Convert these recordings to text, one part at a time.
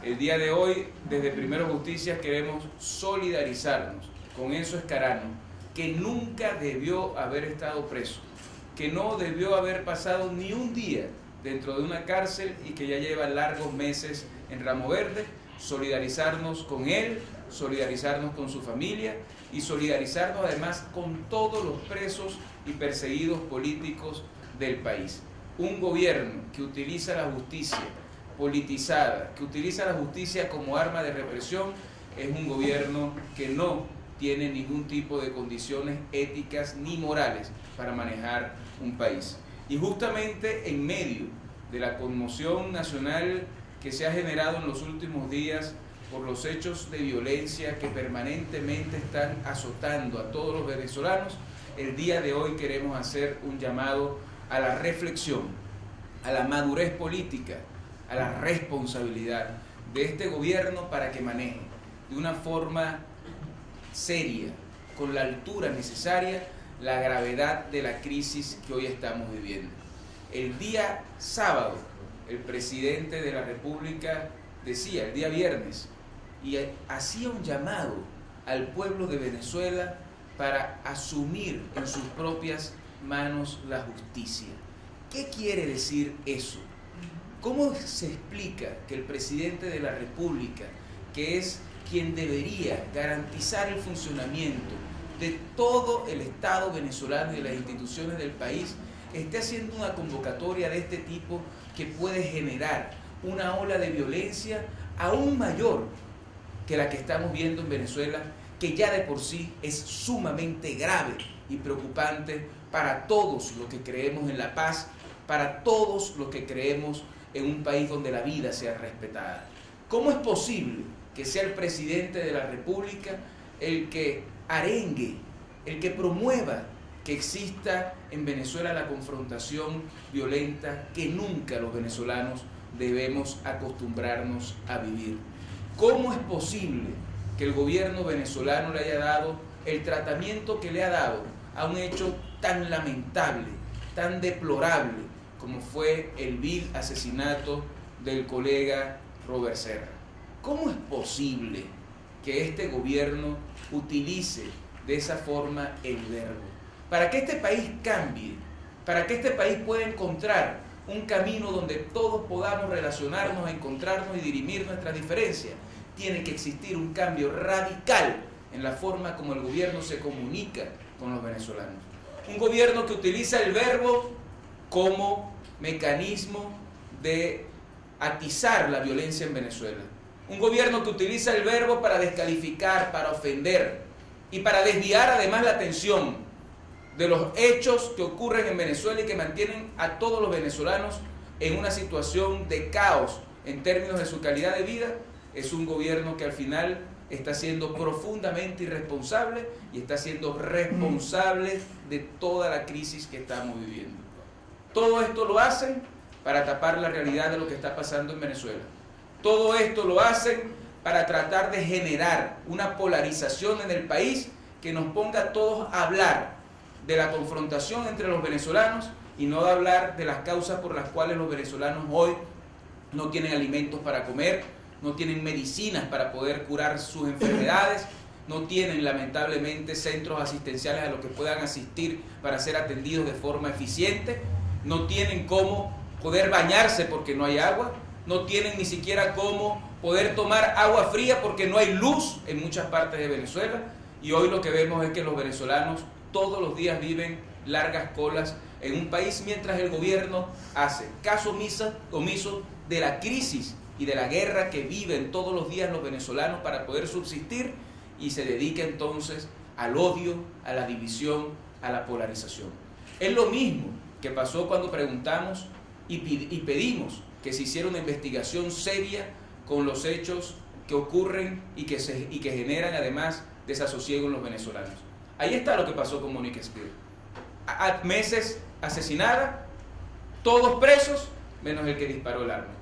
El día de hoy, desde Primero Justicia, queremos solidarizarnos con Enzo Escarano, que nunca debió haber estado preso, que no debió haber pasado ni un día dentro de una cárcel y que ya lleva largos meses en Ramo Verde. Solidarizarnos con él, solidarizarnos con su familia y solidarizarnos además con todos los presos y perseguidos políticos del país. Un gobierno que utiliza la justicia politizada, que utiliza la justicia como arma de represión, es un gobierno que no tiene ningún tipo de condiciones éticas ni morales para manejar un país. Y justamente en medio de la conmoción nacional que se ha generado en los últimos días por los hechos de violencia que permanentemente están azotando a todos los venezolanos, el día de hoy queremos hacer un llamado a la reflexión, a la madurez política, a la responsabilidad de este gobierno para que maneje de una forma seria, con la altura necesaria, la gravedad de la crisis que hoy estamos viviendo. El día sábado, el presidente de la República decía, el día viernes, y hacía un llamado al pueblo de Venezuela para asumir en sus propias manos la justicia. ¿Qué quiere decir eso? ¿Cómo se explica que el presidente de la República, que es quien debería garantizar el funcionamiento de todo el Estado venezolano y de las instituciones del país, esté haciendo una convocatoria de este tipo que puede generar una ola de violencia aún mayor que la que estamos viendo en Venezuela, que ya de por sí es sumamente grave y preocupante para todos los que creemos en la paz, para todos los que creemos en un país donde la vida sea respetada? ¿Cómo es posible que sea el presidente de la República el que arengue, el que promueva que exista en Venezuela la confrontación violenta que nunca los venezolanos debemos acostumbrarnos a vivir? ¿Cómo es posible que el gobierno venezolano le haya dado el tratamiento que le ha dado a un hecho tan lamentable, tan deplorable como fue el vil asesinato del colega Robert Serra? ¿Cómo es posible que este gobierno utilice de esa forma el verbo? Para que este país cambie, para que este país pueda encontrar un camino donde todos podamos relacionarnos, encontrarnos y dirimir nuestras diferencias, tiene que existir un cambio radical en la forma como el gobierno se comunica con los venezolanos. Un gobierno que utiliza el verbo como mecanismo de atizar la violencia en Venezuela. Un gobierno que utiliza el verbo para descalificar, para ofender y para desviar además la atención de los hechos que ocurren en Venezuela y que mantienen a todos los venezolanos en una situación de caos en términos de su calidad de vida. Es un gobierno que al final está siendo profundamente irresponsable y está siendo responsable de toda la crisis que estamos viviendo. Todo esto lo hacen para tapar la realidad de lo que está pasando en Venezuela. Todo esto lo hacen para tratar de generar una polarización en el país que nos ponga a todos a hablar de la confrontación entre los venezolanos y no de hablar de las causas por las cuales los venezolanos hoy no tienen alimentos para comer, no tienen medicinas para poder curar sus enfermedades, no tienen lamentablemente centros asistenciales a los que puedan asistir para ser atendidos de forma eficiente, no tienen cómo poder bañarse porque no hay agua, no tienen ni siquiera cómo poder tomar agua fría porque no hay luz en muchas partes de Venezuela. Y hoy lo que vemos es que los venezolanos todos los días viven largas colas en un país mientras el gobierno hace caso omiso de la crisis y de la guerra que viven todos los días los venezolanos para poder subsistir, y se dedica entonces al odio, a la división, a la polarización. Es lo mismo que pasó cuando preguntamos y pedimos que se hiciera una investigación seria con los hechos que ocurren y que generan además desasosiego en los venezolanos. Ahí está lo que pasó con Mónica Espriu. Meses asesinada, todos presos, menos el que disparó el arma.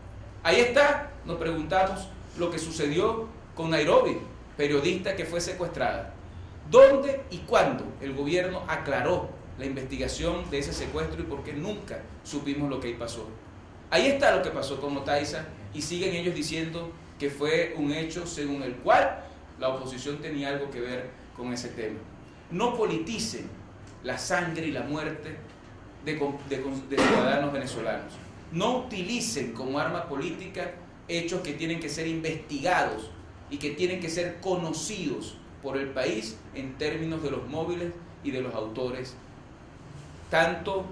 Ahí está, nos preguntamos lo que sucedió con Nairobi, periodista que fue secuestrada. ¿Dónde y cuándo el gobierno aclaró la investigación de ese secuestro y por qué nunca supimos lo que ahí pasó? Ahí está lo que pasó con Otaiza y siguen ellos diciendo que fue un hecho según el cual la oposición tenía algo que ver con ese tema. No politicen la sangre y la muerte de ciudadanos venezolanos. No utilicen como arma política hechos que tienen que ser investigados y que tienen que ser conocidos por el país en términos de los móviles y de los autores, tanto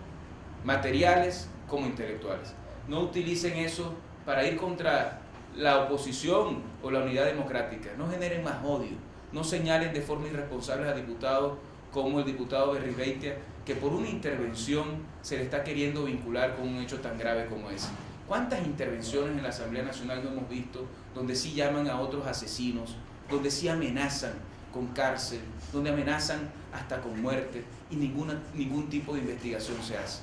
materiales como intelectuales. No utilicen eso para ir contra la oposición o la unidad democrática. No generen más odio. No señalen de forma irresponsable a diputados como el diputado Berrizbeitia, que por una intervención se le está queriendo vincular con un hecho tan grave como ese. ¿Cuántas intervenciones en la Asamblea Nacional no hemos visto donde sí llaman a otros asesinos, donde sí amenazan con cárcel, donde amenazan hasta con muerte y ningún tipo de investigación se hace?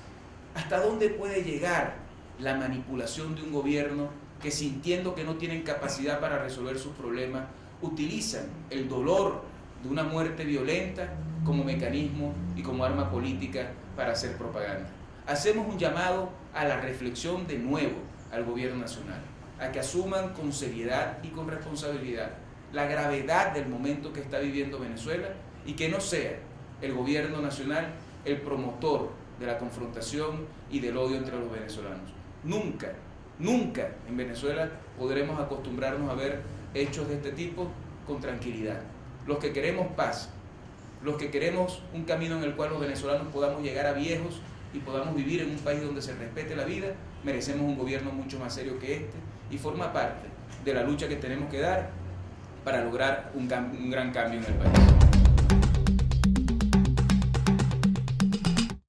¿Hasta dónde puede llegar la manipulación de un gobierno que, sintiendo que no tienen capacidad para resolver sus problemas, utilizan el dolor de una muerte violenta como mecanismo y como arma política para hacer propaganda? Hacemos un llamado a la reflexión de nuevo al gobierno nacional, a que asuman con seriedad y con responsabilidad la gravedad del momento que está viviendo Venezuela y que no sea el gobierno nacional el promotor de la confrontación y del odio entre los venezolanos. Nunca, nunca en Venezuela podremos acostumbrarnos a ver hechos de este tipo con tranquilidad. Los que queremos paz, los que queremos un camino en el cual los venezolanos podamos llegar a viejos y podamos vivir en un país donde se respete la vida, merecemos un gobierno mucho más serio que este y forma parte de la lucha que tenemos que dar para lograr un gran cambio en el país.